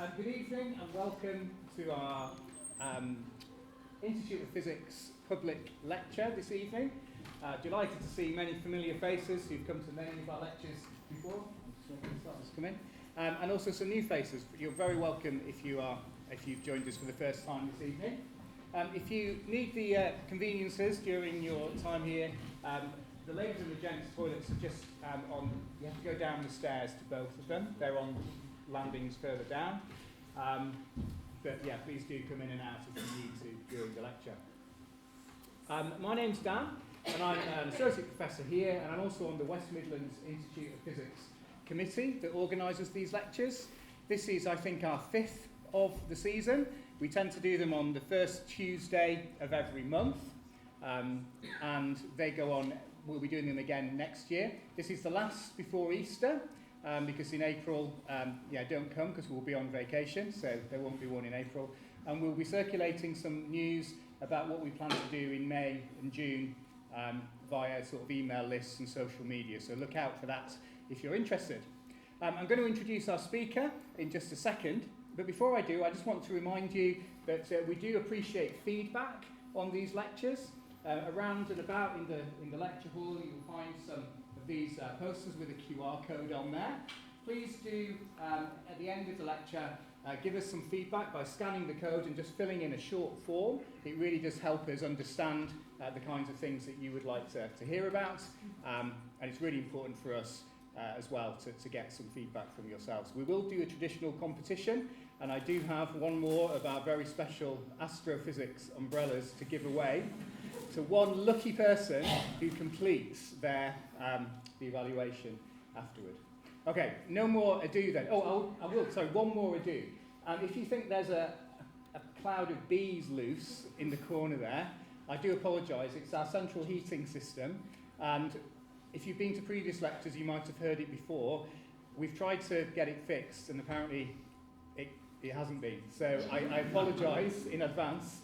Good evening and welcome to our Institute of Physics public lecture this evening. Delighted to see many familiar faces who've come to many of our lectures before. I'm just waiting for starters to come in. And also some new faces. You're very welcome if you've joined us for the first time this evening. If you need the conveniences during your time here, the ladies and the gents' toilets are just on. You have to go down the stairs to both of them. They're on landings further down. But yeah, please do come in and out if you need to during the lecture. My name's Dan, and I'm an associate professor here, and I'm also on the West Midlands Institute of Physics committee that organises these lectures. This is, I think, our fifth of the season. We tend to do them on the first Tuesday of every month, and they go on. We'll be doing them again next year. This is the last before Easter. Because in April, don't come because we'll be on vacation, so there won't be one in April. And we'll be circulating some news about what we plan to do in May and June via sort of email lists and social media. So look out for that if you're interested. I'm going to introduce our speaker in just a second, but before I do, I just want to remind you that we do appreciate feedback on these lectures. Around and about in the lecture hall, you'll find some these posters with a QR code on there. Please do, at the end of the lecture, give us some feedback by scanning the code and just filling in a short form. It really does help us understand the kinds of things that you would like to hear about, and it's really important for us as well to get some feedback from yourselves. We will do a traditional competition, and I do have one more of our very special astrophysics umbrellas to give away to one lucky person who completes their the evaluation afterward. Okay, no more ado then. One more ado. If you think there's a cloud of bees loose in the corner there, I do apologise. It's our central heating system, and if you've been to previous lectures, you might have heard it before. We've tried to get it fixed, and apparently it hasn't been. So I apologise in advance.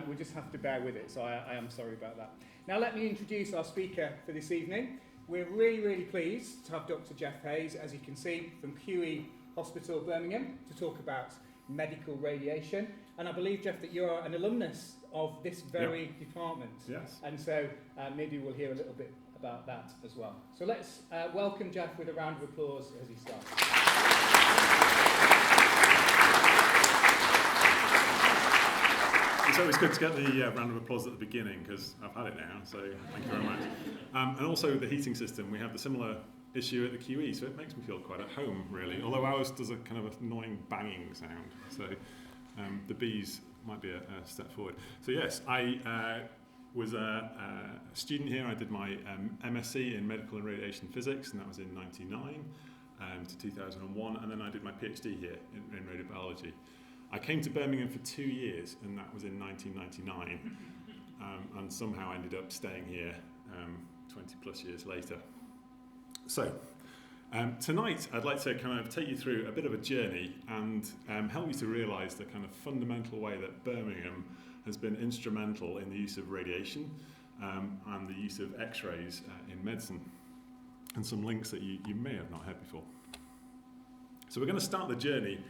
We'll just have to bear with it, so I am sorry about that. Now let me introduce our speaker for this evening. We're really, really pleased to have Dr Geoff Hayes, as you can see, from QE Hospitals Birmingham, to talk about medical radiation. And I believe, Geoff, that you're an alumnus of this very department. Yes. And so maybe we'll hear a little bit about that as well. So let's welcome Geoff with a round of applause as he starts. It's always good to get the round of applause at the beginning because I've had it now, so thank you very much. And also the heating system, we have the similar issue at the QE, so it makes me feel quite at home really, although ours does a kind of annoying banging sound, so the bees might be a step forward. So yes, I was a student here. I did my MSc in medical and radiation physics, and that was in 1999 to 2001, and then I did my PhD here in radiobiology. I came to Birmingham for 2 years, and that was in 1999, and somehow ended up staying here 20 plus years later. So, tonight I'd like to kind of take you through a bit of a journey and help you to realise the kind of fundamental way that Birmingham has been instrumental in the use of radiation and the use of X-rays in medicine, and some links that you may have not heard before. So we're going to start the journey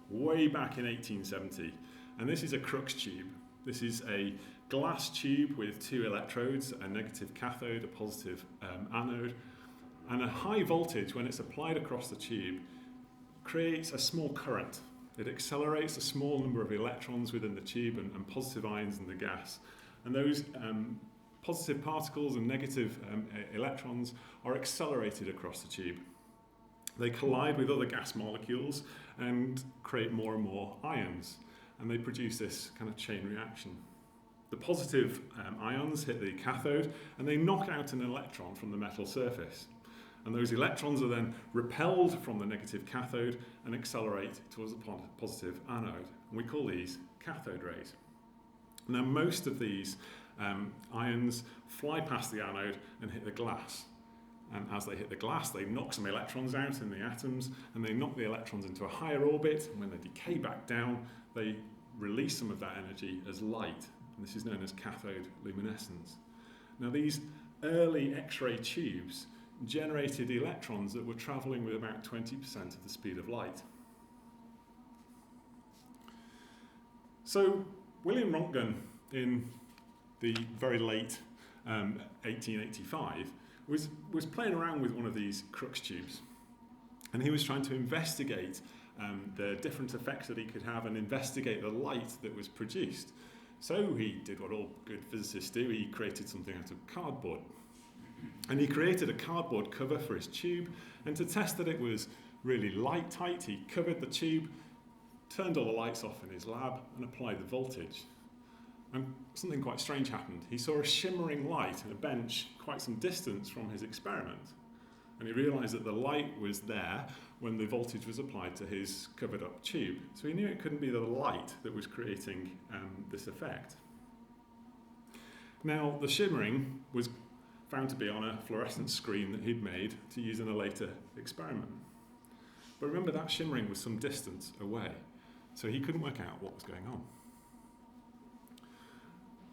way back in 1870, and this is a crux tube. This is a glass tube with 2 electrodes, a negative cathode, a positive anode, and a high voltage, when it's applied across the tube, creates a small current. It accelerates a small number of electrons within the tube and positive ions in the gas, and those positive particles and negative electrons are accelerated across the tube. They collide with other gas molecules and create more and more ions, and they produce this kind of chain reaction. The positive ions hit the cathode and they knock out an electron from the metal surface, and those electrons are then repelled from the negative cathode and accelerate towards the positive anode, and we call these cathode rays. Now most of these ions fly past the anode and hit the glass. And as they hit the glass, they knock some electrons out in the atoms, and they knock the electrons into a higher orbit, and when they decay back down, they release some of that energy as light, and this is known as cathode luminescence. Now these early X-ray tubes generated electrons that were travelling with about 20% of the speed of light. So William Röntgen, in the very late 1885, was playing around with one of these crux tubes, and he was trying to investigate the different effects that he could have and investigate the light that was produced. So he did what all good physicists do. He created something out of cardboard, and he created a cardboard cover for his tube, and to test that it was really light tight, he covered the tube, turned all the lights off in his lab, and applied the voltage. And something quite strange happened. He saw a shimmering light in a bench quite some distance from his experiment. And he realised that the light was there when the voltage was applied to his covered up tube. So he knew it couldn't be the light that was creating this effect. Now, the shimmering was found to be on a fluorescent screen that he'd made to use in a later experiment. But remember, that shimmering was some distance away, so he couldn't work out what was going on.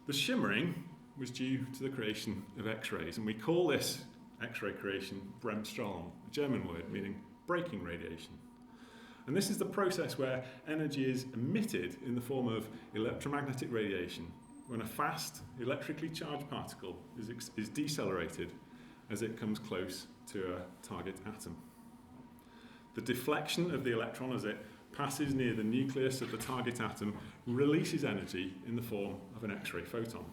The shimmering was due to the creation of X-rays, and we call this X-ray creation Bremsstrahlung, a German word meaning breaking radiation. And this is the process where energy is emitted in the form of electromagnetic radiation when a fast, electrically charged particle is decelerated as it comes close to a target atom. The deflection of the electron as it passes near the nucleus of the target atom releases energy in the form of an X-ray photon.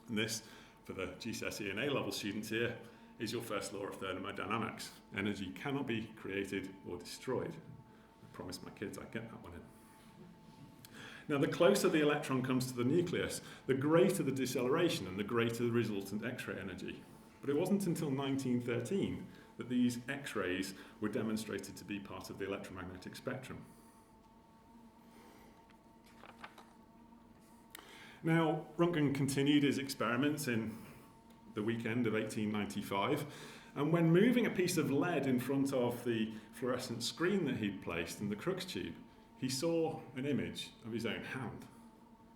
And this, for the GCSE and A-level students here, is your first law of thermodynamics. Energy cannot be created or destroyed. I promised my kids I'd get that one in. Now, the closer the electron comes to the nucleus, the greater the deceleration and the greater the resultant X-ray energy. But it wasn't until 1913 that these X-rays were demonstrated to be part of the electromagnetic spectrum. Now, Röntgen continued his experiments in the weekend of 1895, and when moving a piece of lead in front of the fluorescent screen that he'd placed in the crux tube, he saw an image of his own hand.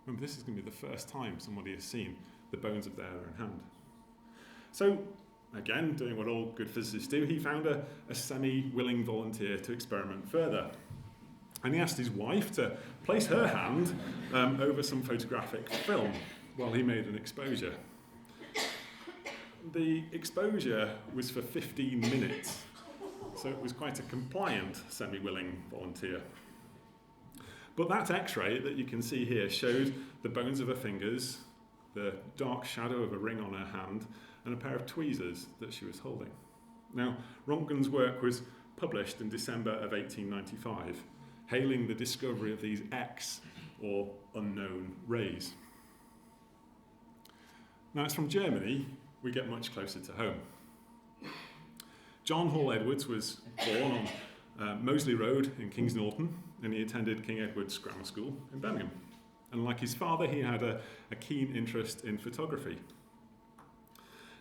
Remember, this is going to be the first time somebody has seen the bones of their own hand. So, again, doing what all good physicists do, he found a semi-willing volunteer to experiment further. And he asked his wife to place her hand over some photographic film while he made an exposure. The exposure was for 15 minutes, so it was quite a compliant semi-willing volunteer. But that X-ray that you can see here showed the bones of her fingers, the dark shadow of a ring on her hand, and a pair of tweezers that she was holding. Now, Röntgen's work was published in December of 1895, hailing the discovery of these X, or unknown, rays. Now, it's from Germany we get much closer to home. John Hall Edwards was born on Moseley Road in Kings Norton, and he attended King Edward's Grammar School in Birmingham. And like his father, he had a keen interest in photography.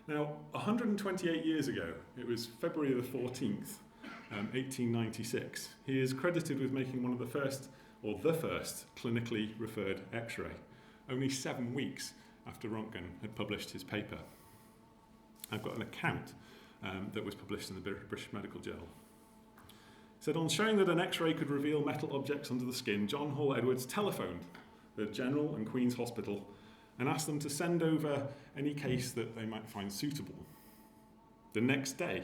Now, 128 years ago, it was February the 14th, 1896, he is credited with making one of the first clinically referred X-ray, only 7 weeks after Röntgen had published his paper. I've got an account that was published in the British Medical Journal. It said, on showing that an X-ray could reveal metal objects under the skin, John Hall Edwards telephoned the General and Queen's Hospital and asked them to send over any case that they might find suitable. The next day,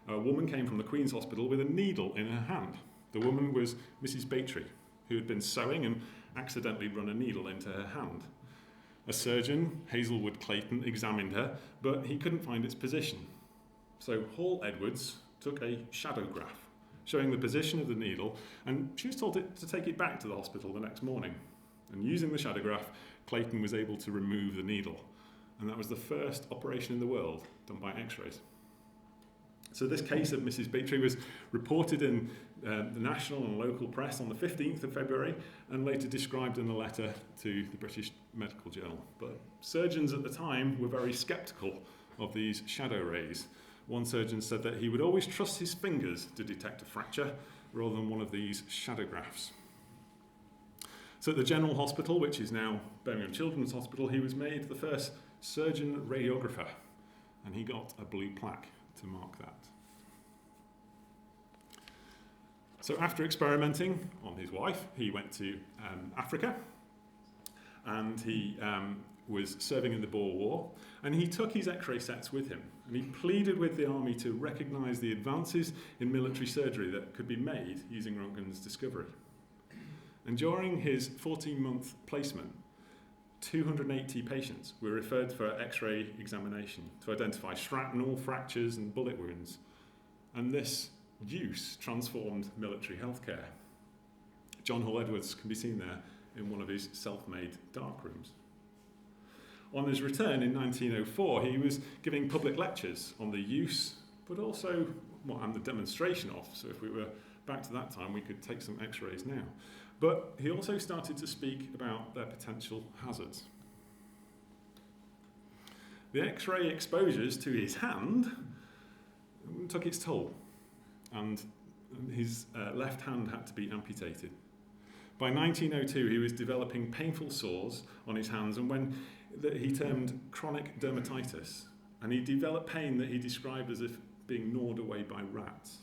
a woman came from the Queen's Hospital with a needle in her hand. The woman was Mrs. Batry, who had been sewing and accidentally run a needle into her hand. A surgeon, Hazelwood Clayton, examined her, but he couldn't find its position. So Hall Edwards took a shadowgraph showing the position of the needle, and she was told to take it back to the hospital the next morning. And using the shadowgraph, Clayton was able to remove the needle. And that was the first operation in the world done by X-rays. So this case of Mrs. Batry was reported in the national and local press on the 15th of February and later described in a letter to the British Medical Journal. But surgeons at the time were very sceptical of these shadow rays. One surgeon said that he would always trust his fingers to detect a fracture rather than one of these shadowgraphs. So at the General Hospital, which is now Birmingham Children's Hospital, he was made the first surgeon radiographer, and he got a blue plaque to mark that. So after experimenting on his wife, he went to Africa and he was serving in the Boer War, and he took his X-ray sets with him, and he pleaded with the army to recognise the advances in military surgery that could be made using Röntgen's discovery. And during his 14-month placement, 280 patients were referred for X-ray examination to identify shrapnel, fractures and bullet wounds. And this use transformed military healthcare. John Hall Edwards can be seen there in one of his self-made darkrooms. On his return in 1904, he was giving public lectures on the use, but also and the demonstration of. So if we were back to that time, we could take some X-rays now. But he also started to speak about their potential hazards. The X-ray exposures to his hand took its toll, and his left hand had to be amputated. By 1902, he was developing painful sores on his hands, and when he termed chronic dermatitis, and he developed pain that he described as if being gnawed away by rats.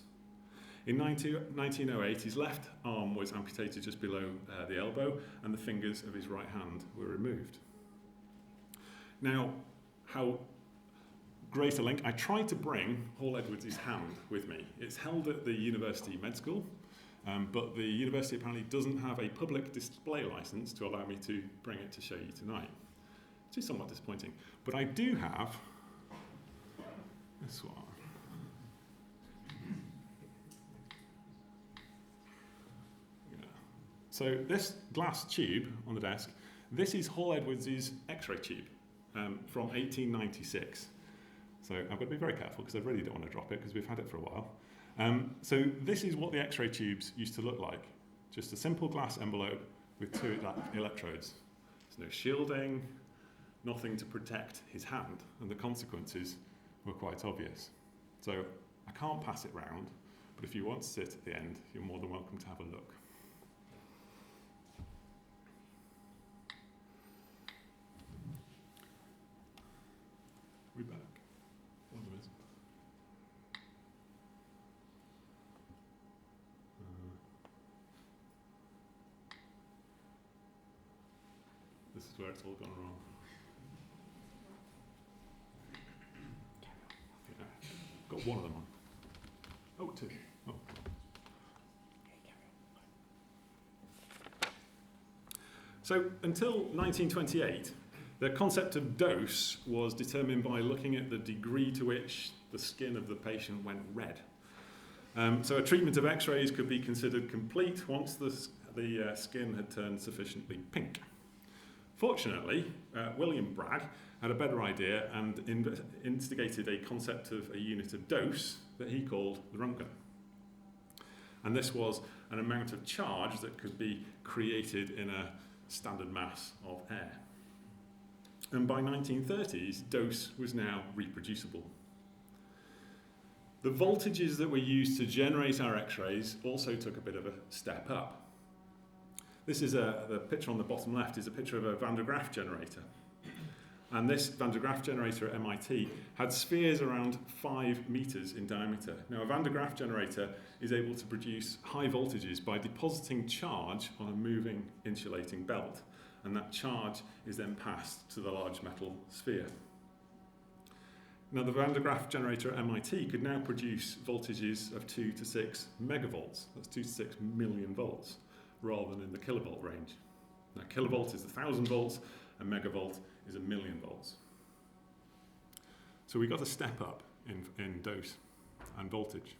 In 1908, his left arm was amputated just below the elbow, and the fingers of his right hand were removed. Now, how great a link. I tried to bring Hall Edwards' hand with me. It's held at the University Med School, but the university apparently doesn't have a public display licence to allow me to bring it to show you tonight, which is somewhat disappointing. But I do have this one. So this glass tube on the desk, this is Hall Edwards' X-ray tube from 1896. So I've got to be very careful because I really don't want to drop it because we've had it for a while. So this is what the X-ray tubes used to look like. Just a simple glass envelope with two electrodes. There's no shielding, nothing to protect his hand, and the consequences were quite obvious. So I can't pass it round, but if you want to sit at the end, you're more than welcome to have a look. We're back. One of us. This is where it's all gone wrong. Yeah. Got one of them on. Oh, two. Oh. So until 1928, the concept of dose was determined by looking at the degree to which the skin of the patient went red. So a treatment of X-rays could be considered complete once the skin had turned sufficiently pink. Fortunately, William Bragg had a better idea and instigated a concept of a unit of dose that he called the Röntgen. And this was an amount of charge that could be created in a standard mass of air. And by 1930s, dose was now reproducible. The voltages that were used to generate our X-rays also took a bit of a step up. This is the picture on the bottom left is a picture of a Van de Graaff generator. And this Van de Graaff generator at MIT had spheres around 5 meters in diameter. Now, a Van de Graaff generator is able to produce high voltages by depositing charge on a moving insulating belt. And that charge is then passed to the large metal sphere. Now, the Van de Graaff generator at MIT could now produce voltages of 2 to 6 megavolts. That's 2 to 6 million volts, rather than in the kilovolt range. Now, kilovolt is 1,000 volts, and megavolt is 1,000,000 volts. So we got a step up in dose and voltage.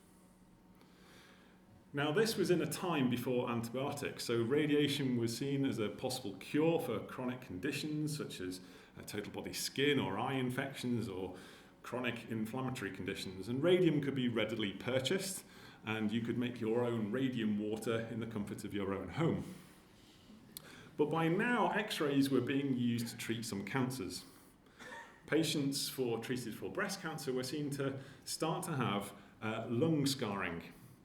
Now, this was in a time before antibiotics, so radiation was seen as a possible cure for chronic conditions such as total body skin or eye infections or chronic inflammatory conditions. And radium could be readily purchased, and you could make your own radium water in the comfort of your own home. But by now, X-rays were being used to treat some cancers. Patients treated for breast cancer were seen to start to have lung scarring.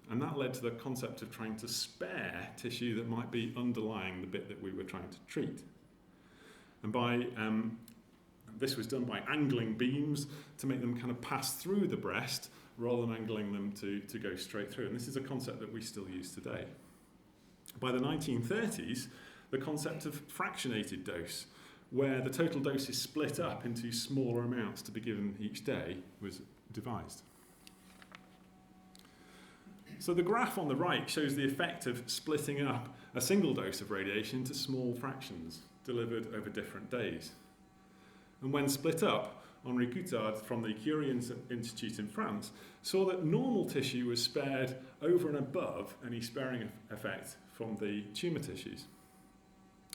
And that led to the concept of trying to spare tissue that might be underlying the bit that we were trying to treat. And this was done by angling beams to make them kind of pass through the breast rather than angling them to go straight through. And this is a concept that we still use today. By the 1930s, the concept of fractionated dose, where the total dose is split up into smaller amounts to be given each day, was devised. So the graph on the right shows the effect of splitting up a single dose of radiation into small fractions delivered over different days. And when split up, Henri Coutard from the Curie Institute in France saw that normal tissue was spared over and above any sparing effect from the tumour tissues.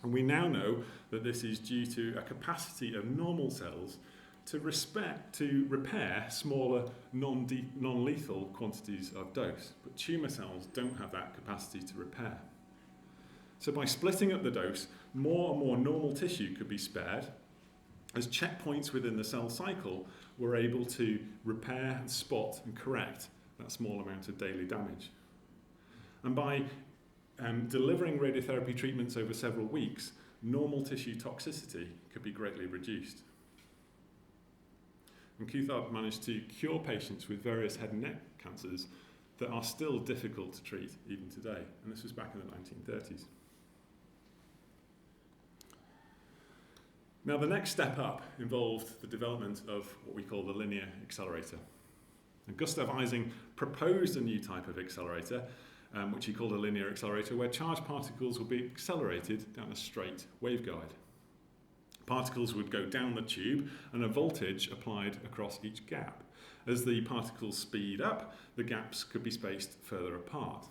And we now know that this is due to a capacity of normal cells to repair smaller non-lethal quantities of dose, but tumour cells don't have that capacity to repair. So by splitting up the dose, more and more normal tissue could be spared, as checkpoints within the cell cycle were able to repair and spot and correct that small amount of daily damage. And by delivering radiotherapy treatments over several weeks, normal tissue toxicity could be greatly reduced. And Coutard managed to cure patients with various head and neck cancers that are still difficult to treat even today. And this was back in the 1930s. Now, the next step up involved the development of what we call the linear accelerator. And Gustav Ising proposed a new type of accelerator, which he called a linear accelerator, where charged particles would be accelerated down a straight waveguide. Particles would go down the tube and a voltage applied across each gap. As the particles speed up, the gaps could be spaced further apart.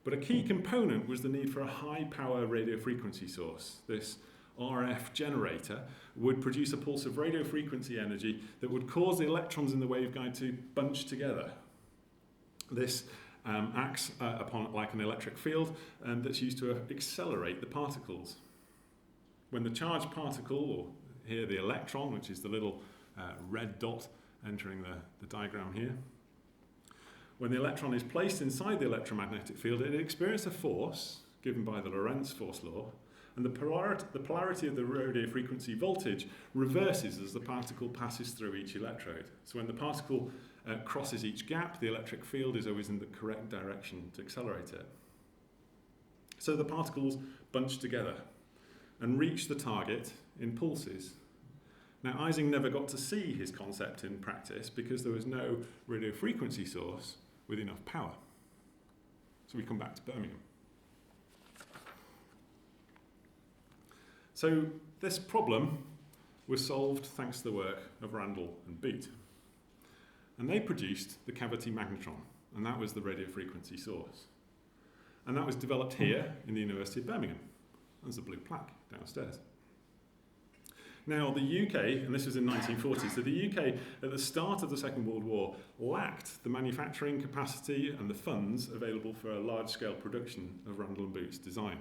But a key component was the need for a high-power radio frequency source. This RF generator would produce a pulse of radio frequency energy that would cause the electrons in the waveguide to bunch together. This acts upon like an electric field that's used to accelerate the particles. When the charged particle, or here the electron, which is the little red dot entering the diagram here, when the electron is placed inside the electromagnetic field, it experiences a force given by the Lorentz force law, and the polarity of the radio frequency voltage reverses as the particle passes through each electrode. So when the particle crosses each gap, the electric field is always in the correct direction to accelerate it. So the particles bunch together and reach the target in pulses. Now, Ising never got to see his concept in practice because there was no radio frequency source with enough power. So we come back to Birmingham. So this problem was solved thanks to the work of Randall and Beat. And they produced the cavity magnetron, and that was the radio frequency source. And that was developed here in the University of Birmingham. There's a blue plaque downstairs. Now, the UK, and this was in 1940, so the UK at the start of the Second World War lacked the manufacturing capacity and the funds available for a large-scale production of Randall and Boot's design.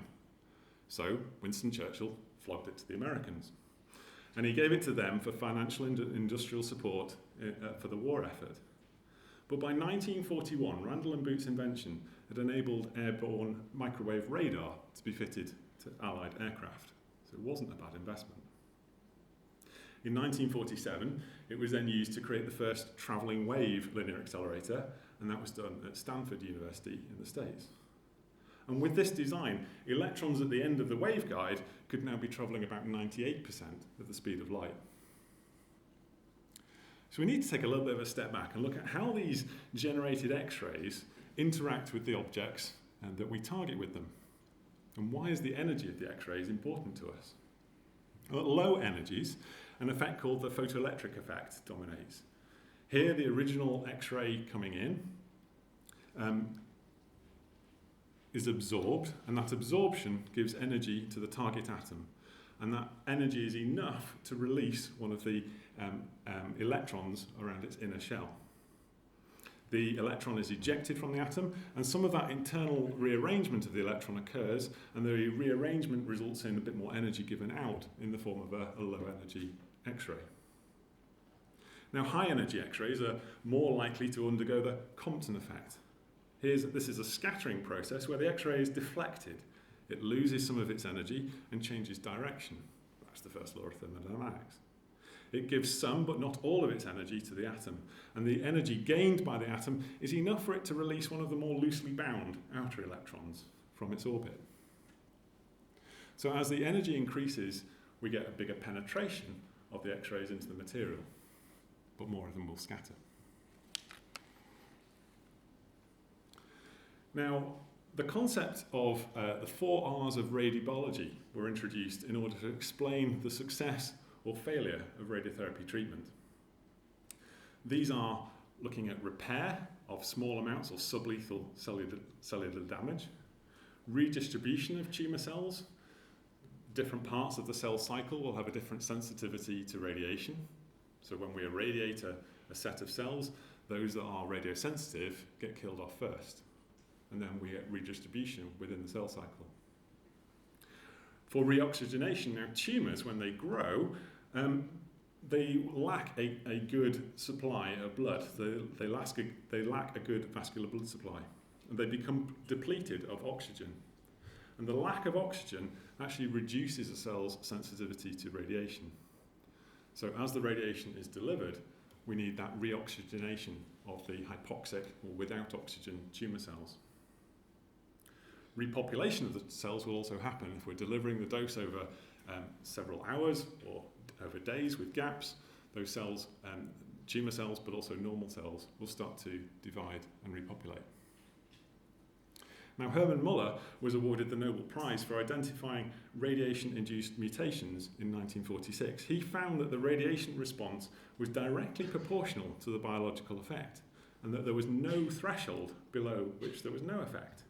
So Winston Churchill flogged it to the Americans. And he gave it to them for financial and industrial support for the war effort. But by 1941, Randall and Boot's invention had enabled airborne microwave radar to be fitted to Allied aircraft. So it wasn't a bad investment. In 1947, it was then used to create the first travelling wave linear accelerator, and that was done at Stanford University in the States. And with this design, electrons at the end of the waveguide could now be travelling about 98% of the speed of light. So we need to take a little bit of a step back and look at how these generated X-rays interact with the objects that we target with them. And why is the energy of the X-rays important to us? Well, at low energies, an effect called the photoelectric effect dominates. Here, the original X-ray coming in is absorbed, and that absorption gives energy to the target atom. And that energy is enough to release one of the electrons around its inner shell. The electron is ejected from the atom, and some of that internal rearrangement of the electron occurs, and the rearrangement results in a bit more energy given out in the form of a low energy X-ray. Now, high energy X-rays are more likely to undergo the Compton effect. This is a scattering process where the X-ray is deflected. It loses some of its energy and changes direction. That's the first law of thermodynamics. It gives some, but not all of its energy to the atom. And the energy gained by the atom is enough for it to release one of the more loosely bound outer electrons from its orbit. So as the energy increases, we get a bigger penetration of the X-rays into the material, but more of them will scatter. Now, the concept of the 4 R's of radiobiology were introduced in order to explain the success or failure of radiotherapy treatment. These are looking at repair of small amounts or sublethal cellular damage, redistribution of tumour cells. Different parts of the cell cycle will have a different sensitivity to radiation. So when we irradiate a set of cells, those that are radiosensitive get killed off first. And then we get redistribution within the cell cycle. For reoxygenation, now tumours, when they grow, they lack a good supply of blood. They lack a good vascular blood supply. And they become depleted of oxygen. And the lack of oxygen actually reduces a cell's sensitivity to radiation. So as the radiation is delivered, we need that reoxygenation of the hypoxic or without oxygen tumour cells. Repopulation of the cells will also happen if we're delivering the dose over several hours or over days with gaps. Those cells, tumour cells but also normal cells, will start to divide and repopulate. Now, Hermann Muller was awarded the Nobel Prize for identifying radiation-induced mutations in 1946. He found that the radiation response was directly proportional to the biological effect, and that there was no threshold below which there was no effect.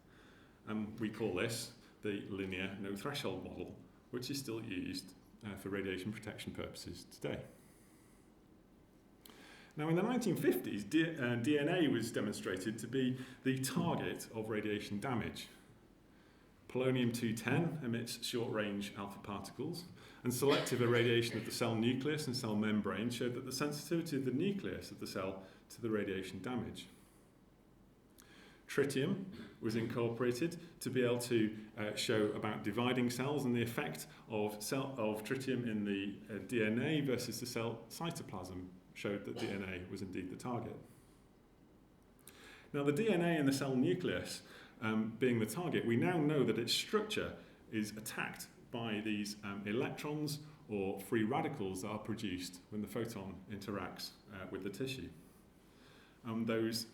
We call this the linear no-threshold model, which is still used for radiation protection purposes today. Now, in the 1950s, DNA was demonstrated to be the target of radiation damage. Polonium-210 emits short-range alpha particles, and selective irradiation of the cell nucleus and cell membrane showed that the sensitivity of the nucleus of the cell to the radiation damage. Tritium was incorporated to be able to show about dividing cells and the effect of tritium in the DNA versus the cell cytoplasm showed that DNA was indeed the target. Now, the DNA in the cell nucleus being the target, we now know that its structure is attacked by these electrons or free radicals that are produced when the photon interacts with the tissue. Those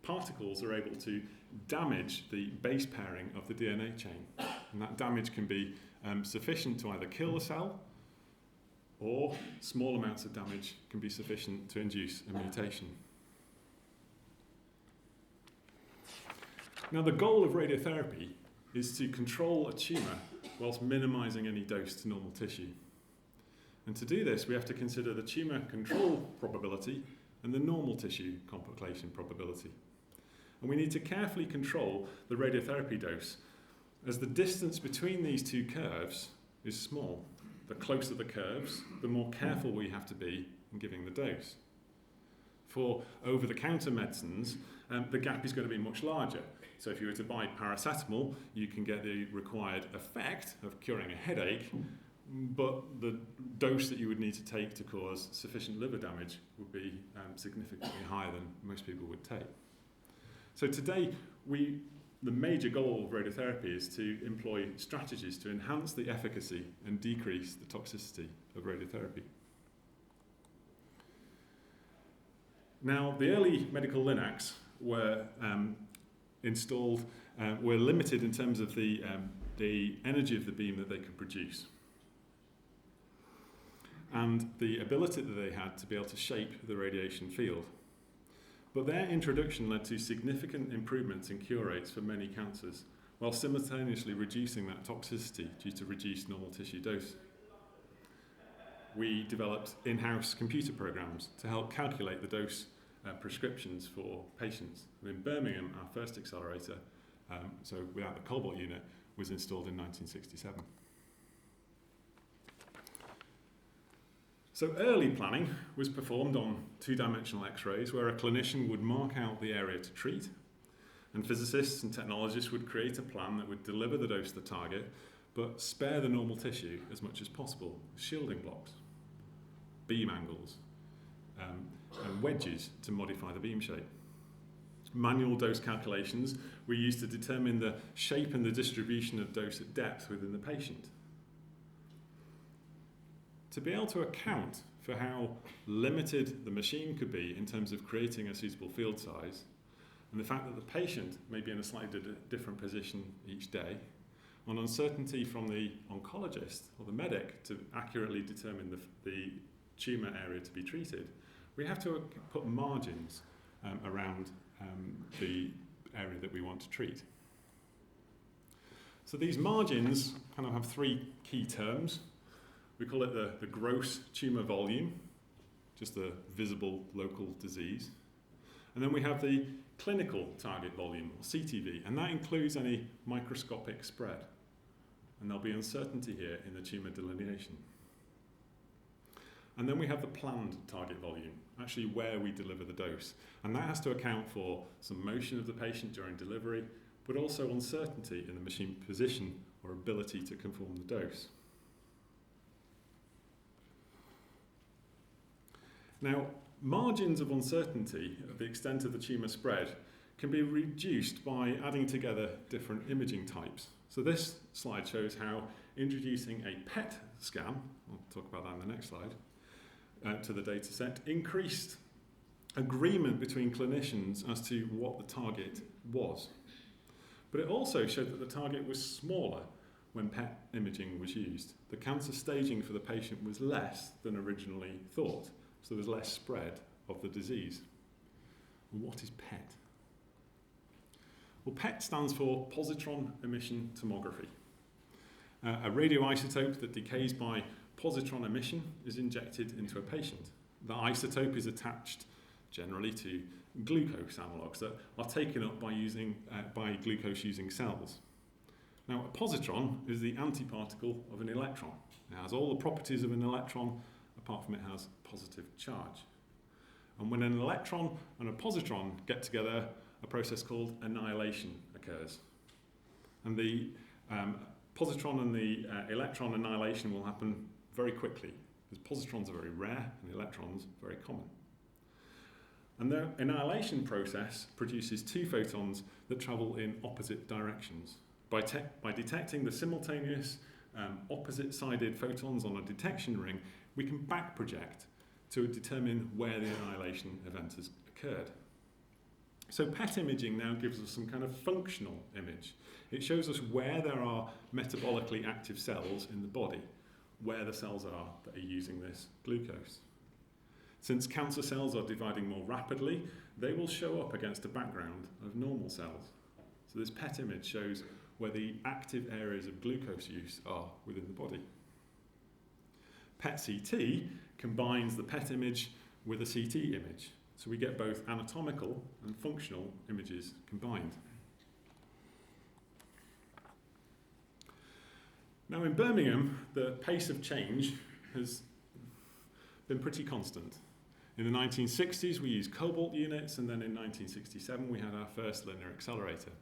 particles are able to damage the base pairing of the DNA chain, and that damage can be sufficient to either kill the cell, or small amounts of damage can be sufficient to induce a mutation. Now, the goal of radiotherapy is to control a tumour whilst minimising any dose to normal tissue. And to do this, we have to consider the tumour control probability and the normal tissue complication probability. And we need to carefully control the radiotherapy dose, as the distance between these two curves is small. The closer the curves, the more careful we have to be in giving the dose. For over-the-counter medicines, the gap is going to be much larger. So if you were to buy paracetamol, you can get the required effect of curing a headache, but the dose that you would need to take to cause sufficient liver damage would be significantly higher than most people would take. So today, the major goal of radiotherapy is to employ strategies to enhance the efficacy and decrease the toxicity of radiotherapy. Now, the early medical linacs were installed, were limited in terms of the energy of the beam that they could produce, and the ability that they had to be able to shape the radiation field. But their introduction led to significant improvements in cure rates for many cancers, while simultaneously reducing that toxicity due to reduced normal tissue dose. We developed in-house computer programs to help calculate the dose prescriptions for patients. And in Birmingham, our first accelerator, so without the cobalt unit, was installed in 1967. So early planning was performed on two-dimensional X-rays, where a clinician would mark out the area to treat, and physicists and technologists would create a plan that would deliver the dose to the target, but spare the normal tissue as much as possible, shielding blocks, beam angles, and wedges to modify the beam shape. Manual dose calculations were used to determine the shape and the distribution of dose at depth within the patient. To be able to account for how limited the machine could be in terms of creating a suitable field size, and the fact that the patient may be in a slightly different position each day, on uncertainty from the oncologist or the medic to accurately determine the tumour area to be treated, we have to put margins around the area that we want to treat. So these margins kind of have three key terms. We call it the gross tumour volume, just the visible local disease. And then we have the clinical target volume, or CTV, and that includes any microscopic spread. And there'll be uncertainty here in the tumour delineation. And then we have the planned target volume, actually where we deliver the dose. And that has to account for some motion of the patient during delivery, but also uncertainty in the machine position or ability to conform the dose. Now, margins of uncertainty of the extent of the tumour spread can be reduced by adding together different imaging types. So this slide shows how introducing a PET scan, I'll talk about that in the next slide, to the data set, increased agreement between clinicians as to what the target was. But it also showed that the target was smaller when PET imaging was used. The cancer staging for the patient was less than originally thought, so there was less spread of the disease. And what is PET? Well, PET stands for positron emission tomography. A radioisotope that decays by positron emission is injected into a patient. The isotope is attached generally to glucose analogues that are taken up by glucose-using cells. Now, a positron is the antiparticle of an electron. It has all the properties of an electron, apart from it has positive charge. And when an electron and a positron get together, a process called annihilation occurs. And the positron and the electron annihilation will happen very quickly, because positrons are very rare and electrons very common. And the annihilation process produces two photons that travel in opposite directions. By detecting the simultaneous opposite-sided photons on a detection ring, we can back project to determine where the annihilation event has occurred. So PET imaging now gives us some kind of functional image. It shows us where there are metabolically active cells in the body, where the cells are that are using this glucose. Since cancer cells are dividing more rapidly, they will show up against a background of normal cells. So this PET image shows where the active areas of glucose use are within the body. PET-CT combines the PET image with a CT image, so we get both anatomical and functional images combined. Now in Birmingham, the pace of change has been pretty constant. In the 1960s, we used cobalt units, and then in 1967, we had our first linear accelerator.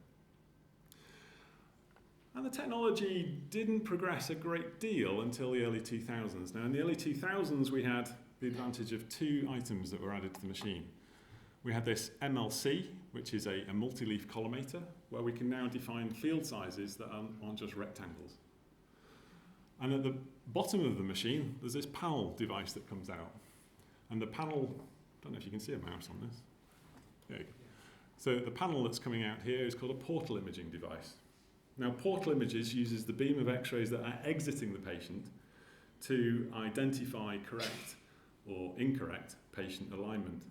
And the technology didn't progress a great deal until the early 2000s. Now, in the early 2000s, we had the advantage of two items that were added to the machine. We had this MLC, which is a multi-leaf collimator, where we can now define field sizes that aren't just rectangles. And at the bottom of the machine, there's this panel device that comes out. And the panel, I don't know if you can see a mouse on this. There you go. So the panel that's coming out here is called a portal imaging device. Now, portal images uses the beam of X-rays that are exiting the patient to identify correct or incorrect patient alignment.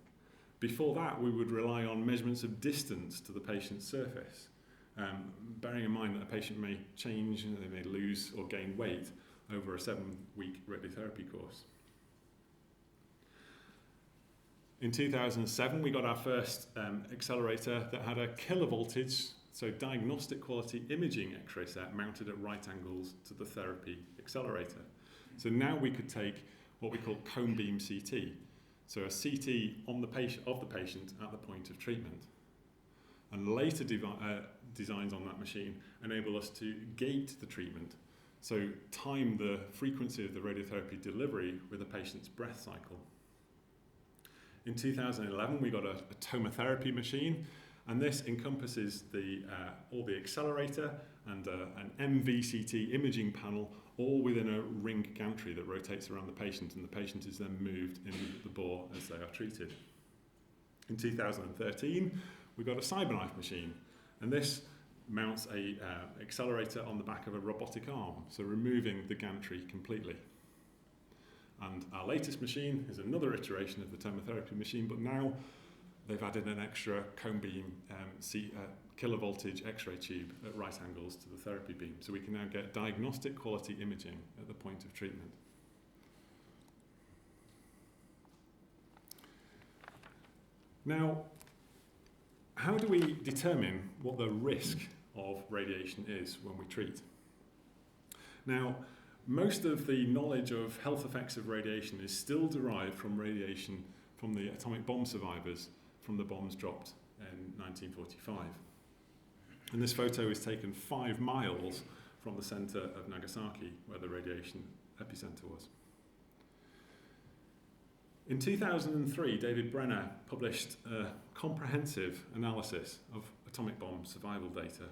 Before that, we would rely on measurements of distance to the patient's surface, bearing in mind that a patient may change, they may lose or gain weight over a 7-week radiotherapy course. In 2007, we got our first accelerator that had a kilovoltage, so diagnostic quality imaging X-ray set mounted at right angles to the therapy accelerator. So now we could take what we call cone beam CT, so a CT on the patient, of the patient at the point of treatment. And later designs on that machine enable us to gate the treatment, so time the frequency of the radiotherapy delivery with the patient's breath cycle. In 2011, we got a tomotherapy machine, And this encompasses all the accelerator and an MVCT imaging panel, all within a ring gantry that rotates around the patient, and the patient is then moved in the bore as they are treated. In 2013, we got a CyberKnife machine, and this mounts a accelerator on the back of a robotic arm, so removing the gantry completely. And our latest machine is another iteration of the tomotherapy machine, but now they've added an extra cone beam kilovoltage X-ray tube at right angles to the therapy beam, so we can now get diagnostic quality imaging at the point of treatment. Now, how do we determine what the risk of radiation is when we treat? Now, most of the knowledge of health effects of radiation is still derived from radiation from the atomic bomb survivors from the bombs dropped in 1945. And this photo is taken 5 miles from the centre of Nagasaki, where the radiation epicenter was. In 2003, David Brenner published a comprehensive analysis of atomic bomb survival data.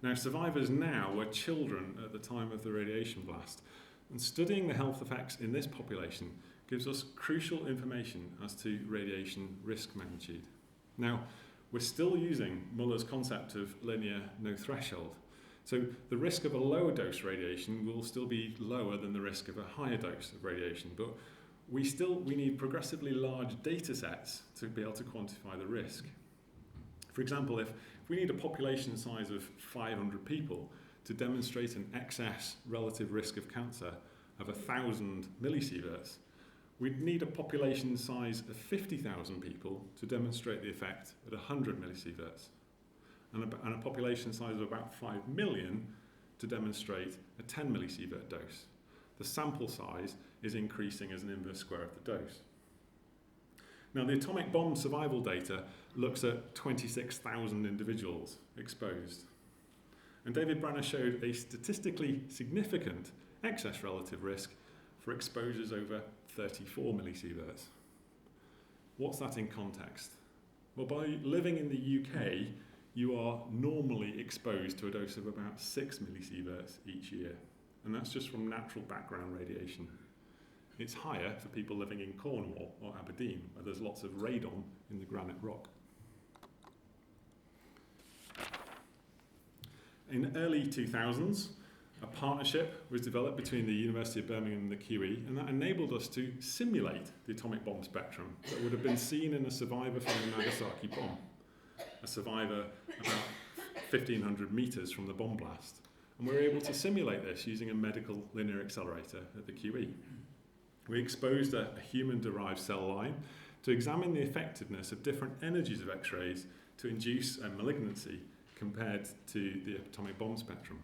Now, survivors now were children at the time of the radiation blast, and studying the health effects in this population gives us crucial information as to radiation risk magnitude. Now, we're still using Muller's concept of linear no threshold, so the risk of a lower dose radiation will still be lower than the risk of a higher dose of radiation, but we need progressively large data sets to be able to quantify the risk. For example, if we need a population size of 500 people to demonstrate an excess relative risk of cancer of 1,000 millisieverts, we'd need a population size of 50,000 people to demonstrate the effect at 100 millisieverts, and a population size of about 5 million to demonstrate a 10 millisievert dose. The sample size is increasing as an inverse square of the dose. Now, the atomic bomb survival data looks at 26,000 individuals exposed. And David Brenner showed a statistically significant excess relative risk for exposures over 34 millisieverts. What's that in context? Well, by living in the UK, you are normally exposed to a dose of about 6 millisieverts each year. And that's just from natural background radiation. It's higher for people living in Cornwall or Aberdeen, where there's lots of radon in the granite rock. In the early 2000s, a partnership was developed between the University of Birmingham and the QE, and that enabled us to simulate the atomic bomb spectrum that would have been seen in a survivor from the Nagasaki bomb, a survivor about 1,500 metres from the bomb blast. And we were able to simulate this using a medical linear accelerator at the QE. We exposed a human-derived cell line to examine the effectiveness of different energies of X-rays to induce a malignancy compared to the atomic bomb spectrum.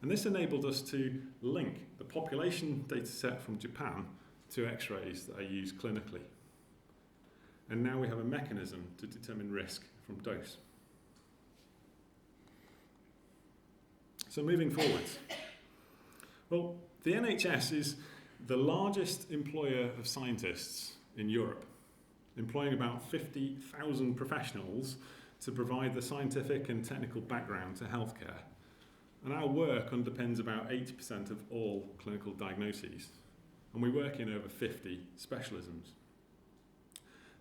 And this enabled us to link the population data set from Japan to X-rays that are used clinically. And now we have a mechanism to determine risk from dose. So moving forwards. Well, the NHS is the largest employer of scientists in Europe, employing about 50,000 professionals to provide the scientific and technical background to healthcare. And our work underpins about 80% of all clinical diagnoses. And we work in over 50 specialisms.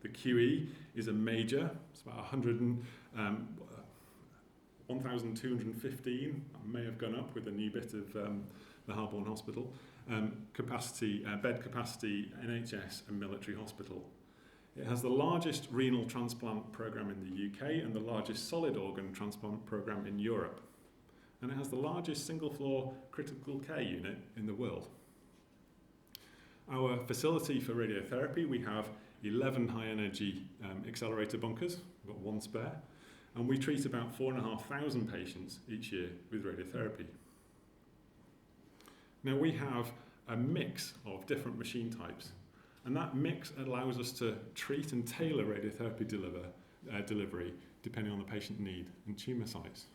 The QE is a major, it's about 1,215, may have gone up with a new bit of the Harborne Hospital, bed capacity, NHS and military hospital. It has the largest renal transplant programme in the UK and the largest solid organ transplant programme in Europe. And it has the largest single-floor critical care unit in the world. Our facility for radiotherapy, we have 11 high-energy accelerator bunkers, we've got 1 spare, and we treat about 4,500 patients each year with radiotherapy. Now, we have a mix of different machine types, and that mix allows us to treat and tailor radiotherapy delivery depending on the patient need and tumour size.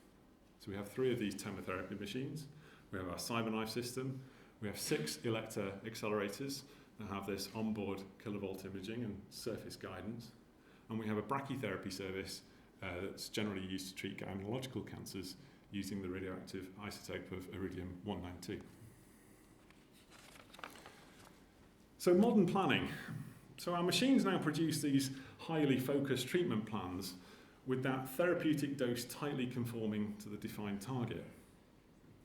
So we have 3 of these tomotherapy machines. We have our CyberKnife system. We have 6 Elector accelerators that have this onboard kilovolt imaging and surface guidance. And we have a brachytherapy service that's generally used to treat gynecological cancers using the radioactive isotope of iridium-192. So modern planning. So our machines now produce these highly focused treatment plans with that therapeutic dose tightly conforming to the defined target.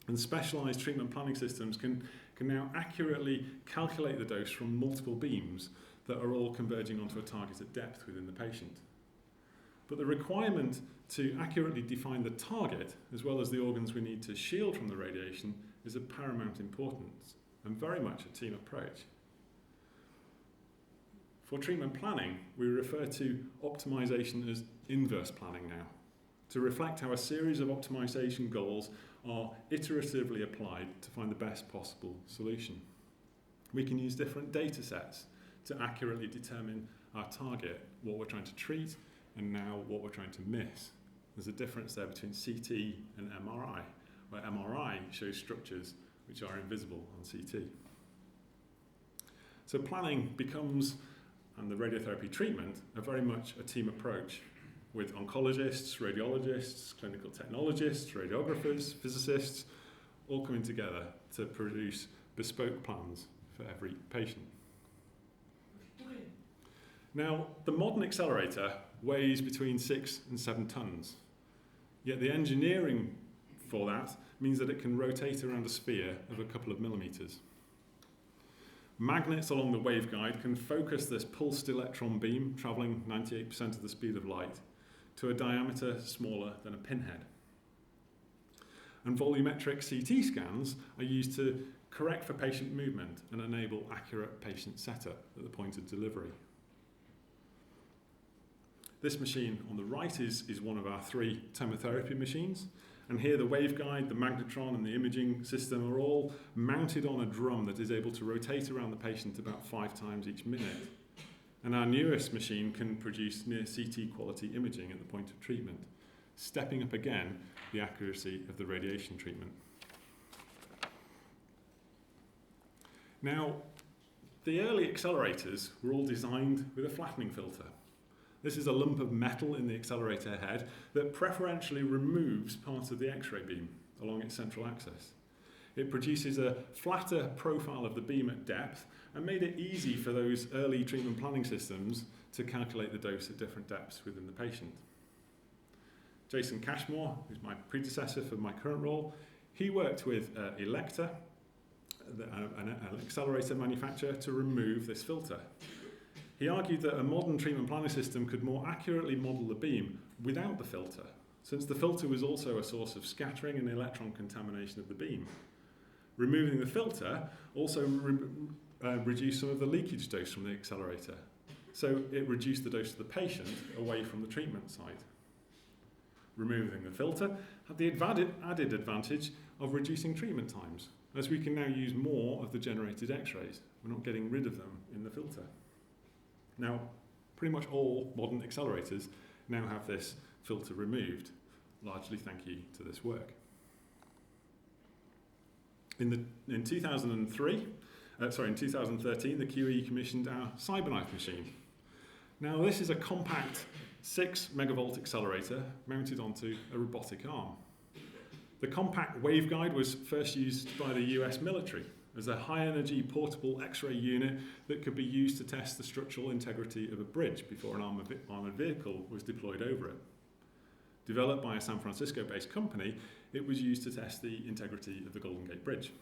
And specialised treatment planning systems can now accurately calculate the dose from multiple beams that are all converging onto a targeted depth within the patient. But the requirement to accurately define the target, as well as the organs we need to shield from the radiation, is of paramount importance and very much a team approach. For treatment planning, we refer to optimization as inverse planning now, to reflect how a series of optimization goals are iteratively applied to find the best possible solution. We can use different data sets to accurately determine our target, what we're trying to treat, and now what we're trying to miss. There's a difference there between CT and MRI, where MRI shows structures which are invisible on CT. So planning becomes, and the radiotherapy treatment, are very much a team approach with oncologists, radiologists, clinical technologists, radiographers, physicists, all coming together to produce bespoke plans for every patient. Now, the modern accelerator weighs between 6 and 7 tons, yet the engineering for that means that it can rotate around a sphere of a couple of millimetres. Magnets along the waveguide can focus this pulsed electron beam, travelling 98% of the speed of light, to a diameter smaller than a pinhead. And volumetric CT scans are used to correct for patient movement and enable accurate patient setup at the point of delivery. This machine on the right is one of our 3 tomotherapy machines, and here the waveguide, the magnetron and the imaging system are all mounted on a drum that is able to rotate around the patient about 5 times each minute. And our newest machine can produce near CT quality imaging at the point of treatment, stepping up again the accuracy of the radiation treatment. Now, the early accelerators were all designed with a flattening filter. This is a lump of metal in the accelerator head that preferentially removes part of the X-ray beam along its central axis. It produces a flatter profile of the beam at depth and made it easy for those early treatment planning systems to calculate the dose at different depths within the patient. Jason Cashmore, who's my predecessor for my current role, he worked with Electa, an accelerator manufacturer, to remove this filter. He argued that a modern treatment planning system could more accurately model the beam without the filter, since the filter was also a source of scattering and electron contamination of the beam. Removing the filter also reduced some of the leakage dose from the accelerator, so it reduced the dose to the patient away from the treatment site. Removing the filter had the added advantage of reducing treatment times, as we can now use more of the generated X-rays. We're not getting rid of them in the filter. Now, pretty much all modern accelerators now have this filter removed, largely thank you to this work. In 2013, the QE commissioned our CyberKnife machine. Now, this is a compact 6 megavolt accelerator mounted onto a robotic arm. The compact waveguide was first used by the US military as a high-energy portable X-ray unit that could be used to test the structural integrity of a bridge before an armoured vehicle was deployed over it. Developed by a San Francisco-based company, it was used to test the integrity of the Golden Gate Bridge.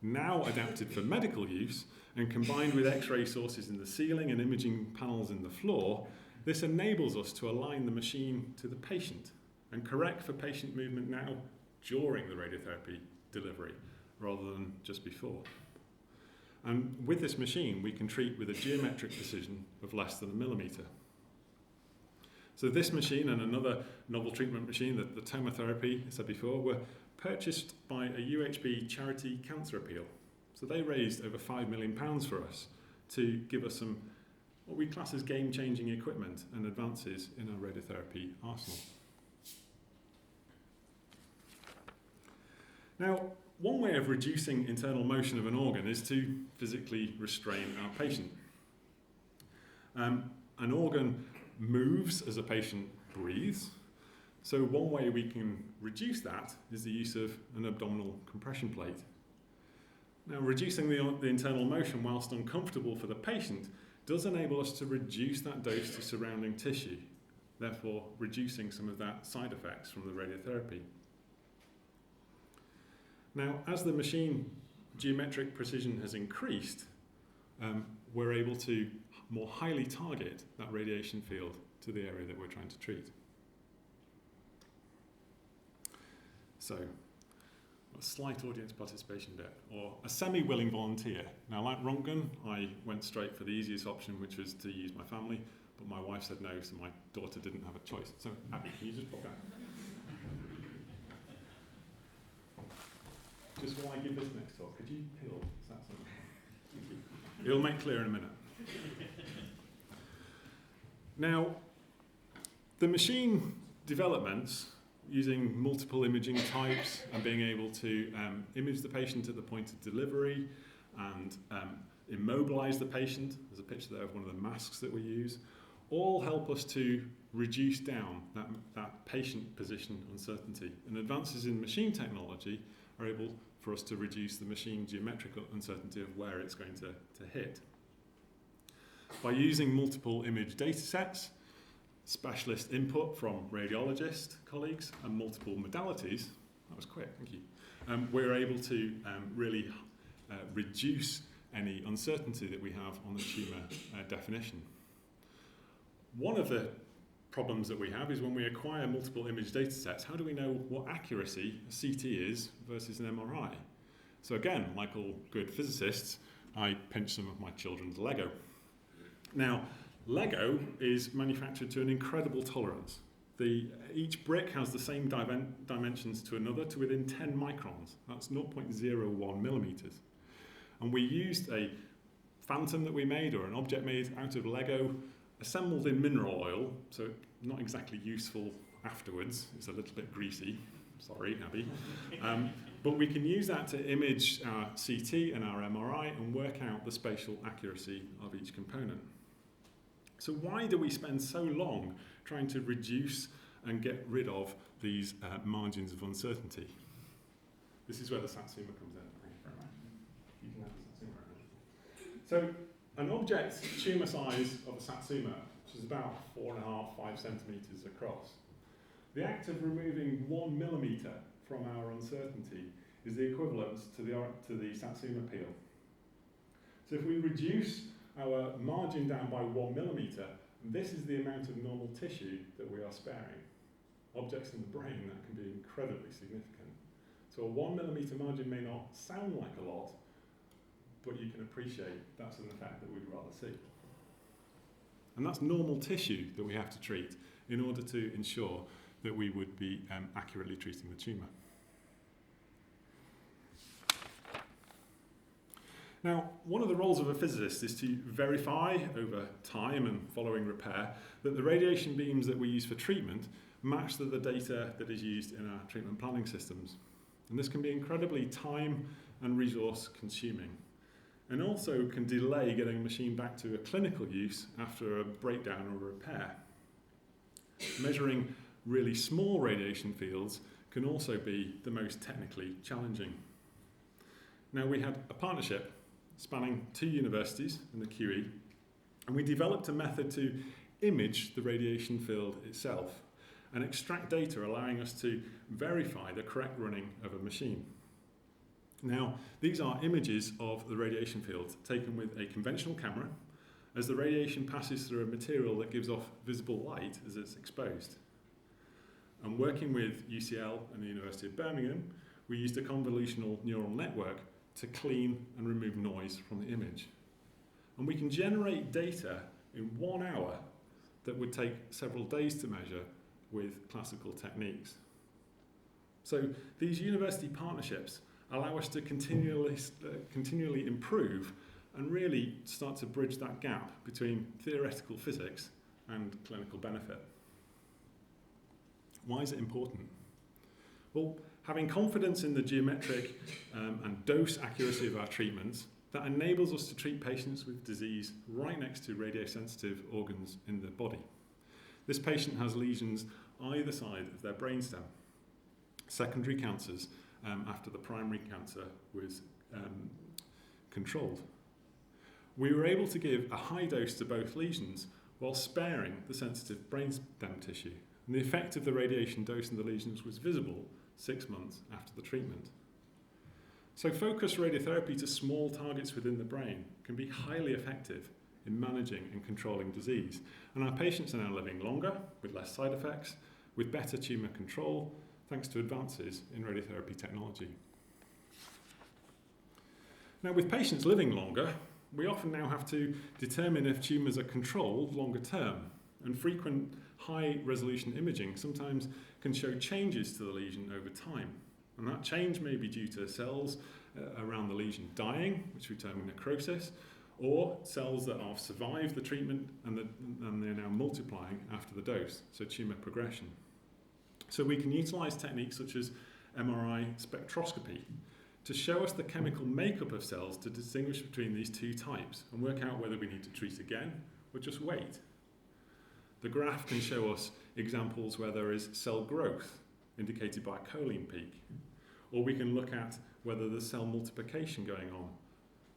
Now adapted for medical use and combined with X-ray sources in the ceiling and imaging panels in the floor, this enables us to align the machine to the patient and correct for patient movement now during the radiotherapy delivery, rather than just before. And with this machine, we can treat with a geometric precision of less than a millimetre. So this machine and another novel treatment machine, the tomotherapy, I said before, were purchased by a UHB charity cancer appeal. So they raised over £5 million for us to give us some, what we class as game-changing equipment and advances in our radiotherapy arsenal. Now, one way of reducing internal motion of an organ is to physically restrain our patient. An organ moves as a patient breathes. So one way we can reduce that is the use of an abdominal compression plate. Now, reducing the internal motion whilst uncomfortable for the patient does enable us to reduce that dose to surrounding tissue, therefore reducing some of that side effects from the radiotherapy. Now, as the machine geometric precision has increased, we're able to more highly target that radiation field to the area that we're trying to treat. So, a slight audience participation bit, or a semi-willing volunteer. Now, like Röntgen, I went straight for the easiest option, which was to use my family, but my wife said no, so my daughter didn't have a choice. So, Abby, can you just pop that? Just while I give this next talk, could you peel? Is that something? Thank you. It'll make clear in a minute. Now, the machine developments using multiple imaging types and being able to image the patient at the point of delivery and immobilize the patient, there's a picture there of one of the masks that we use, all help us to reduce down that patient position uncertainty. And advances in machine technology are able for us to reduce the machine geometric uncertainty of where it's going to hit. By using multiple image data sets, specialist input from radiologist colleagues, and multiple modalities, that was quick, thank you, we're able to really reduce any uncertainty that we have on the tumour definition. One of the problems that we have is when we acquire multiple image data sets, how do we know what accuracy a CT is versus an MRI? So again, like all good physicists, I pinch some of my children's Lego. Now, Lego is manufactured to an incredible tolerance. Each brick has the same dimensions to another to within 10 microns. That's 0.01 millimeters. And we used a phantom that we made, or an object made out of Lego, assembled in mineral oil, so not exactly useful afterwards. It's a little bit greasy. Sorry, Abby. But we can use that to image our CT and our MRI and work out the spatial accuracy of each component. So why do we spend so long trying to reduce and get rid of these margins of uncertainty? This is where the satsuma comes in. Thank you very much. You can have the satsuma. So an object tumour size of a satsuma, which is about 4.5, 5 centimetres across, the act of removing 1 millimetre from our uncertainty is the equivalent to the satsuma peel. So if we reduce our margin down by 1 millimetre, this is the amount of normal tissue that we are sparing. Objects in the brain, that can be incredibly significant. So a 1 millimetre margin may not sound like a lot, but you can appreciate that's an effect that we'd rather see. And that's normal tissue that we have to treat in order to ensure that we would be accurately treating the tumour. Now, one of the roles of a physicist is to verify over time and following repair that the radiation beams that we use for treatment match the data that is used in our treatment planning systems. And this can be incredibly time and resource consuming, and also can delay getting a machine back to a clinical use after a breakdown or repair. Measuring really small radiation fields can also be the most technically challenging. Now, we had a partnership spanning 2 universities in the QE, and we developed a method to image the radiation field itself and extract data allowing us to verify the correct running of a machine. Now, these are images of the radiation field taken with a conventional camera as the radiation passes through a material that gives off visible light as it's exposed. And working with UCL and the University of Birmingham, we used a convolutional neural network to clean and remove noise from the image. And we can generate data in 1 hour that would take several days to measure with classical techniques. So these university partnerships allow us to continually improve and really start to bridge that gap between theoretical physics and clinical benefit. Why is it important? Well, having confidence in the geometric and dose accuracy of our treatments, that enables us to treat patients with disease right next to radiosensitive organs in the body. This patient has lesions either side of their brainstem, secondary cancers after the primary cancer was controlled. We were able to give a high dose to both lesions while sparing the sensitive brainstem tissue. And the effect of the radiation dose in the lesions was visible 6 months after the treatment. So focused radiotherapy to small targets within the brain can be highly effective in managing and controlling disease. And our patients are now living longer, with less side effects, with better tumour control, thanks to advances in radiotherapy technology. Now, with patients living longer, we often now have to determine if tumours are controlled longer term, and frequent high-resolution imaging sometimes can show changes to the lesion over time. And that change may be due to cells around the lesion dying, which we term necrosis, or cells that have survived the treatment and they're now multiplying after the dose, so tumour progression. So we can utilise techniques such as MRI spectroscopy to show us the chemical makeup of cells to distinguish between these two types and work out whether we need to treat again or just wait. The graph can show us examples where there is cell growth, indicated by a choline peak, or we can look at whether there's cell multiplication going on.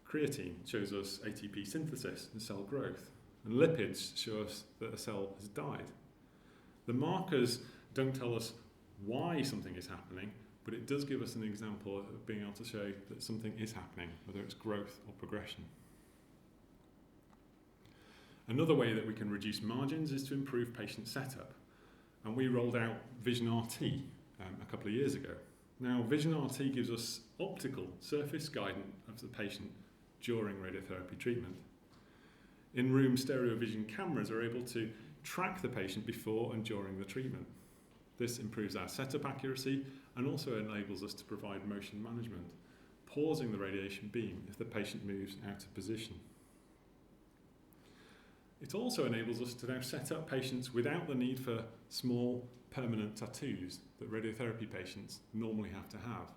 Creatine shows us ATP synthesis and cell growth, and lipids show us that a cell has died. The markers don't tell us why something is happening, but it does give us an example of being able to show that something is happening, whether it's growth or progression. Another way that we can reduce margins is to improve patient setup, and we rolled out Vision RT a couple of years ago. Now, Vision RT gives us optical surface guidance of the patient during radiotherapy treatment. In-room stereo vision cameras are able to track the patient before and during the treatment. This improves our setup accuracy and also enables us to provide motion management, pausing the radiation beam if the patient moves out of position. It also enables us to now set up patients without the need for small permanent tattoos that radiotherapy patients normally have to have.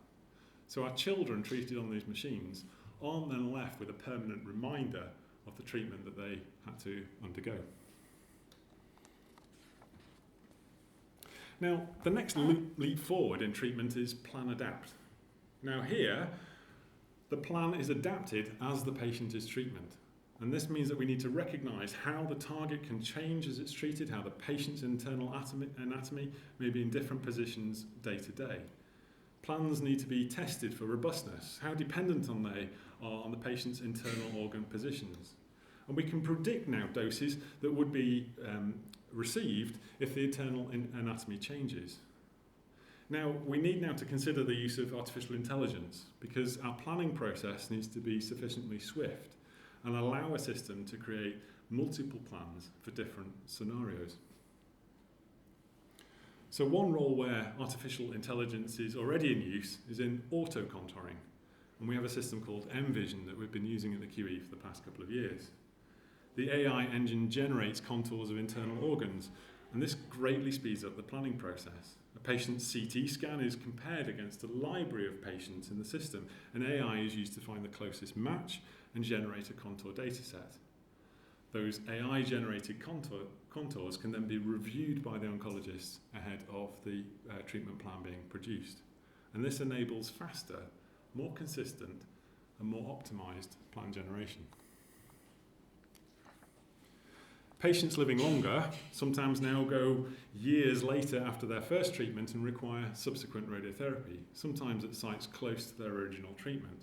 So our children treated on these machines aren't then left with a permanent reminder of the treatment that they had to undergo. Now, the next leap forward in treatment is plan adapt. Now here, the plan is adapted as the patient is treatment. And this means that we need to recognise how the target can change as it's treated, how the patient's internal anatomy may be in different positions day to day. Plans need to be tested for robustness. How dependent they are on the patient's internal organ positions. And we can predict now doses that would be received if the internal anatomy changes. Now, we need now to consider the use of artificial intelligence because our planning process needs to be sufficiently swift and allow a system to create multiple plans for different scenarios. So one role where artificial intelligence is already in use is in auto-contouring. And we have a system called mVision that we've been using at the QE for the past couple of years. The AI engine generates contours of internal organs, and this greatly speeds up the planning process. A patient's CT scan is compared against a library of patients in the system, and AI is used to find the closest match and generate a contour data set. Those AI-generated contours can then be reviewed by the oncologists ahead of the treatment plan being produced. And this enables faster, more consistent, and more optimised plan generation. Patients living longer sometimes now go years later after their first treatment and require subsequent radiotherapy, sometimes at sites close to their original treatment.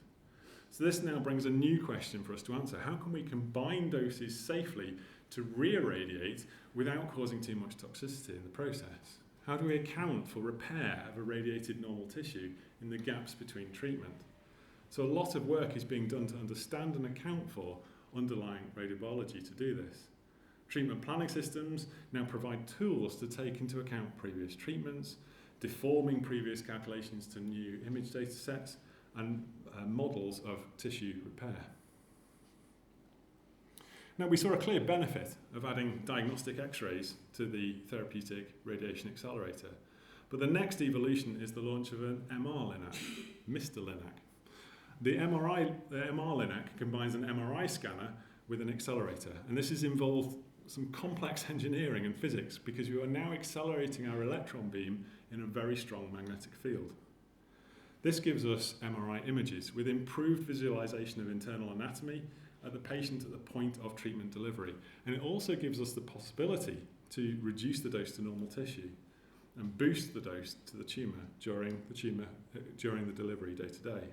So this now brings a new question for us to answer. How can we combine doses safely to re-irradiate without causing too much toxicity in the process? How do we account for repair of irradiated normal tissue in the gaps between treatment? So a lot of work is being done to understand and account for underlying radiobiology to do this. Treatment planning systems now provide tools to take into account previous treatments, deforming previous calculations to new image data sets, and models of tissue repair. Now, we saw a clear benefit of adding diagnostic X-rays to the therapeutic radiation accelerator, but the next evolution is the launch of an MR-Linac, Mr. Linac. The MR-Linac combines an MRI scanner with an accelerator, and this is involved some complex engineering and physics because you are now accelerating our electron beam in a very strong magnetic field. This gives us MRI images with improved visualization of internal anatomy at the patient at the point of treatment delivery. And it also gives us the possibility to reduce the dose to normal tissue and boost the dose to the tumour during the delivery day to day.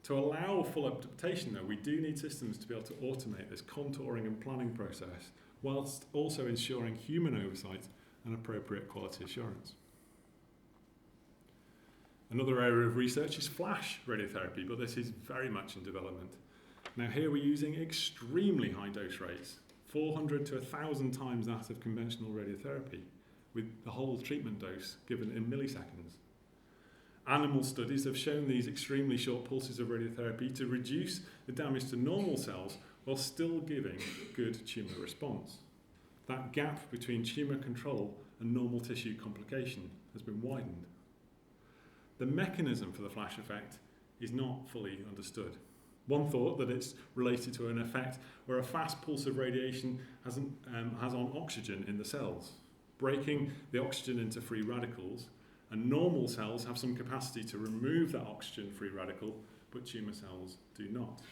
To allow full adaptation though, we do need systems to be able to automate this contouring and planning process whilst also ensuring human oversight and appropriate quality assurance. Another area of research is flash radiotherapy, but this is very much in development. Now here we're using extremely high dose rates, 400 to 1,000 times that of conventional radiotherapy, with the whole treatment dose given in milliseconds. Animal studies have shown these extremely short pulses of radiotherapy to reduce the damage to normal cells while still giving good tumour response. That gap between tumour control and normal tissue complication has been widened. The mechanism for the flash effect is not fully understood. One thought that it's related to an effect where a fast pulse of radiation has on oxygen in the cells, breaking the oxygen into free radicals, and normal cells have some capacity to remove that oxygen-free radical, but tumour cells do not.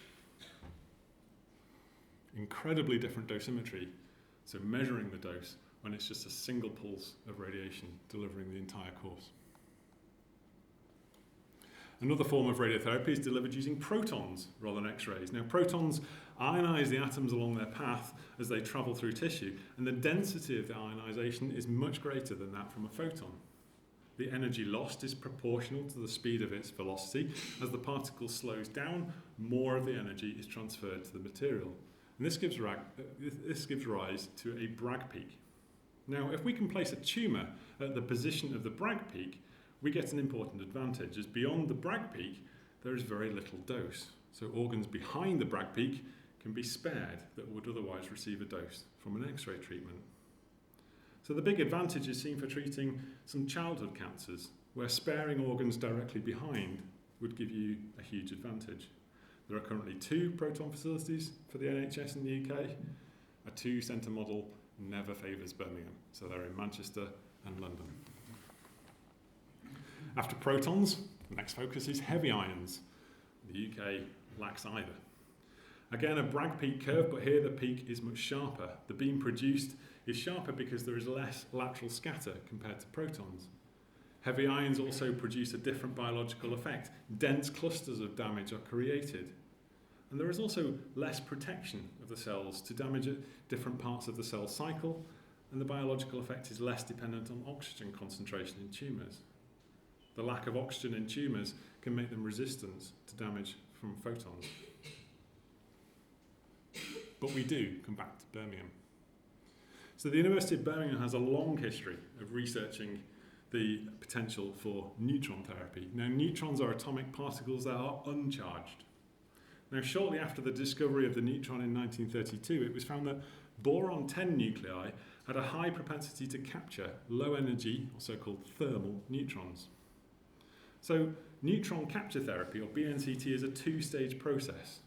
Incredibly different dosimetry, so measuring the dose when it's just a single pulse of radiation delivering the entire course. Another form of radiotherapy is delivered using protons rather than X-rays. Now, protons ionize the atoms along their path as they travel through tissue, and the density of the ionization is much greater than that from a photon. The energy lost is proportional to the speed of its velocity. As the particle slows down, more of the energy is transferred to the material. And this gives rise to a Bragg peak. Now, if we can place a tumour at the position of the Bragg peak, we get an important advantage, as beyond the Bragg peak, there is very little dose. So organs behind the Bragg peak can be spared that would otherwise receive a dose from an X-ray treatment. So the big advantage is seen for treating some childhood cancers, where sparing organs directly behind would give you a huge advantage. There are currently 2 proton facilities for the NHS in the UK. A 2-centre model never favours Birmingham, so they're in Manchester and London. After protons, the next focus is heavy ions. The UK lacks either. Again, a Bragg peak curve, but here the peak is much sharper. The beam produced is sharper because there is less lateral scatter compared to protons. Heavy ions also produce a different biological effect. Dense clusters of damage are created. And there is also less protection of the cells to damage at different parts of the cell cycle, and the biological effect is less dependent on oxygen concentration in tumours. The lack of oxygen in tumours can make them resistant to damage from photons. But we do come back to Birmingham. So the University of Birmingham has a long history of researching the potential for neutron therapy. Now, neutrons are atomic particles that are uncharged. Now, shortly after the discovery of the neutron in 1932, it was found that boron-10 nuclei had a high propensity to capture low energy, or so-called thermal neutrons. So neutron capture therapy, or BNCT, is a 2-stage process.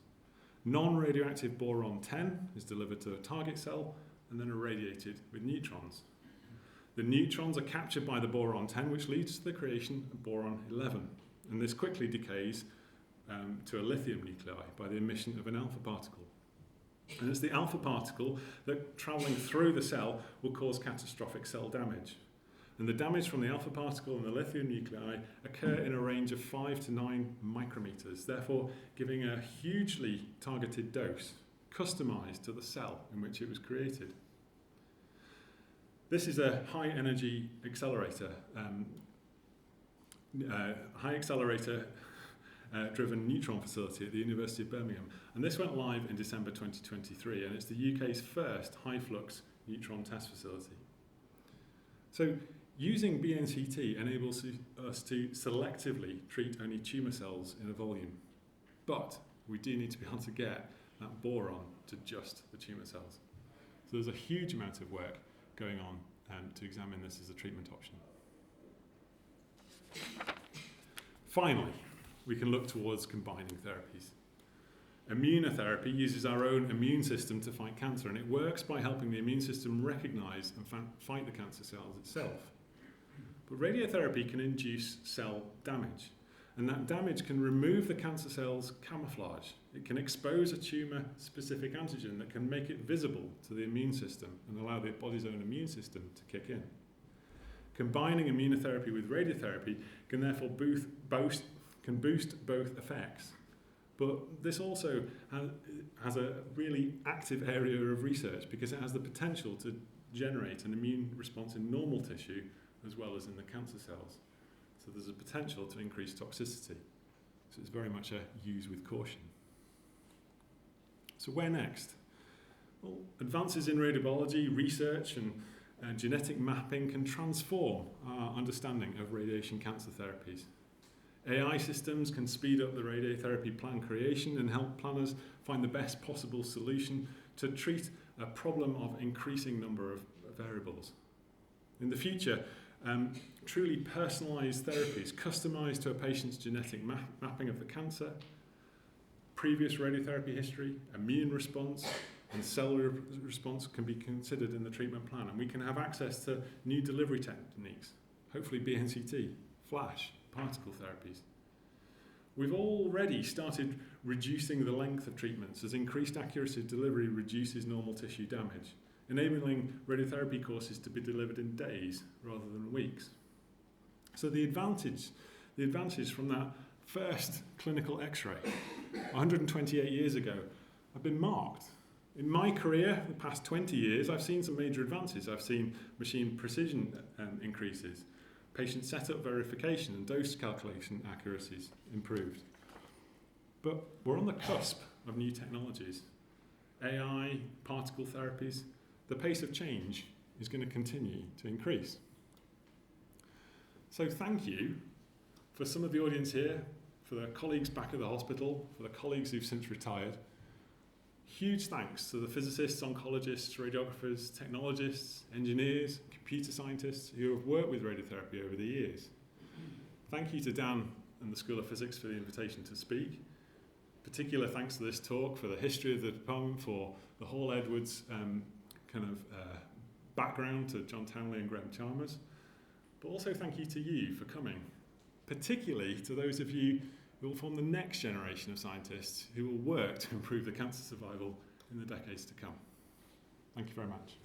Non-radioactive boron-10 is delivered to a target cell and then irradiated with neutrons. The neutrons are captured by the boron-10, which leads to the creation of boron-11, and this quickly decays to a lithium nuclei by the emission of an alpha particle. And it's the alpha particle that, travelling through the cell, will cause catastrophic cell damage. And the damage from the alpha particle and the lithium nuclei occur in a range of 5 to 9 micrometers, therefore giving a hugely targeted dose, customised to the cell in which it was created. This is a high-energy accelerator, driven neutron facility at the University of Birmingham. And this went live in December 2023, and it's the UK's first high-flux neutron test facility. So, using BNCT enables us to selectively treat only tumour cells in a volume. But we do need to be able to get that boron to just the tumour cells. So there's a huge amount of work going on to examine this as a treatment option. Finally, we can look towards combining therapies. Immunotherapy uses our own immune system to fight cancer, and it works by helping the immune system recognise and fight the cancer cells itself. But radiotherapy can induce cell damage, and that damage can remove the cancer cell's camouflage. It can expose a tumour-specific antigen that can make it visible to the immune system and allow the body's own immune system to kick in. Combining immunotherapy with radiotherapy can therefore boost both effects. But this also has a really active area of research because it has the potential to generate an immune response in normal tissue as well as in the cancer cells. So there's a potential to increase toxicity. So it's very much a use with caution. So where next? Well, advances in radiobiology, research and genetic mapping can transform our understanding of radiation cancer therapies. AI systems can speed up the radiotherapy plan creation and help planners find the best possible solution to treat a problem of increasing number of variables. In the future, truly personalised therapies customised to a patient's genetic mapping of the cancer, previous radiotherapy history, immune response and cellular response can be considered in the treatment plan, and we can have access to new delivery techniques, hopefully BNCT, flash, particle therapies. We've already started reducing the length of treatments as increased accuracy of delivery reduces normal tissue damage, enabling radiotherapy courses to be delivered in days rather than weeks. So the advances from that first clinical X-ray 128 years ago have been marked. In my career, the past 20 years, I've seen some major advances. I've seen machine precision increases, patient setup verification and dose calculation accuracies improved. But we're on the cusp of new technologies. AI, particle therapies, the pace of change is going to continue to increase. So thank you for some of the audience here, for the colleagues back at the hospital, for the colleagues who've since retired. Huge thanks to the physicists, oncologists, radiographers, technologists, engineers, computer scientists who have worked with radiotherapy over the years. Thank you to Dan and the School of Physics for the invitation to speak. Particular thanks to this talk for the history of the department, for the Hall Edwards background to John Townley and Graham Chalmers. But also thank you to you for coming, particularly to those of you who will form the next generation of scientists who will work to improve the cancer survival in the decades to come. Thank you very much.